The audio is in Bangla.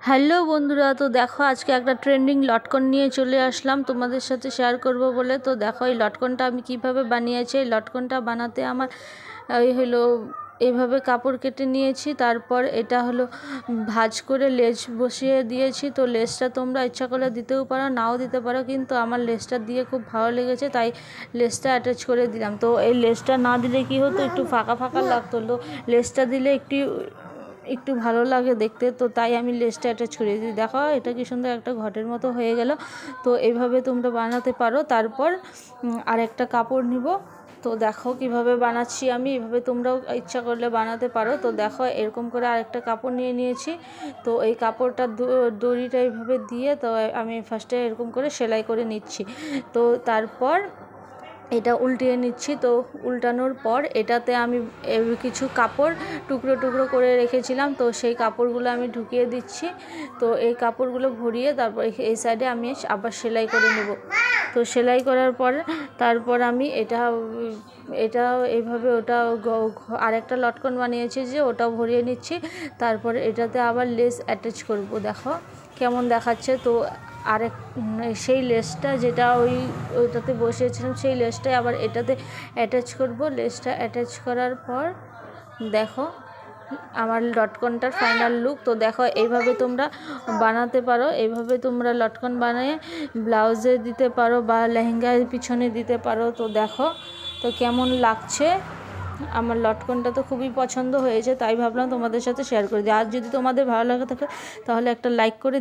হ্যালো বন্ধুরা, তো দেখো আজকে একটা ট্রেন্ডিং লটকন নিয়ে চলে আসলাম তোমাদের সাথে শেয়ার করব বলে। তো দেখো এই লটকনটা আমি কিভাবে বানিয়েছি। এই লটকনটা বানাতে আমার এই হলো এইভাবে কাপড় কেটে নিয়েছি, তারপর এটা হলো ভাঁজ করে লেজ বসিয়ে দিয়েছি। তো লেজটা তোমরা ইচ্ছা করলে দিতেও পারো, নাও দিতে পারো, কিন্তু আমার লেজটা দিয়ে খুব ভালো লেগেছে তাই লেজটা অ্যাটাচ করে দিলাম। তো এই লেজটা না দিলে কি হতো, একটু ফাঁকা ফাঁকা লাগতো। তো লেজটা দিলে একটু ভালো লাগে দেখতে, তো তাই আমি লেজটা অ্যাটাচ করে দিই। দেখো এটা কি সুন্দর একটা ঘটের মতো হয়ে গেল। তো এইভাবে তোমরা বানাতে পারো। তারপর আরেকটা কাপড় নিব। তো দেখো কিভাবে বানাচ্ছি আমি, এভাবে তোমরাও ইচ্ছা করলে বানাতে পারো। তো দেখো এরকম করে আরেকটা কাপড় নিয়ে নিয়েছি। তো এই কাপড়টা দড়িটা এইভাবে দিয়ে তো আমি ফার্স্টে এরকম করে সেলাই করে নিচ্ছি। তো তারপর এটা উল্টিয়ে নিচ্ছি। তো উল্টানোর পর এটাতে আমি কিছু কাপড় টুকরো টুকরো করে রেখেছিলাম, তো সেই কাপড়গুলো আমি ঢুকিয়ে দিচ্ছি। তো এই কাপড়গুলো ভরিয়ে তারপর এই সাইডে আমি আবার সেলাই করে নেব। তো সেলাই করার পর তারপর আমি এটা এইভাবে আরেকটা লটকন বানিয়েছি যে ওটাও ভরিয়ে নিচ্ছি। তারপর এটাতে আবার লেস অ্যাটাচ করব। দেখো কেমন দেখাচ্ছে। তো আরেক সেই লেসটা যেটা ওইটাতে বসিয়েছিলাম সেই লেসটাই আবার এটাতে অ্যাটাচ করব। লেসটা অ্যাটাচ করার পর দেখো আমার লটকনটার ফাইনাল লুক। তো দেখো এইভাবে তোমরা বানাতে পারো। এইভাবে তোমরা লটকন বানিয়ে ব্লাউজে দিতে পারো বা লেহেঙ্গার পিছনে দিতে পারো। তো দেখো তো কেমন লাগছে। আমার লটকনটা তো খুবই পছন্দ হয়েছে, তাই ভাবলাম তোমাদের সাথে শেয়ার করে দিই। আর যদি তোমাদের ভালো লাগে থাকে তাহলে একটা লাইক করে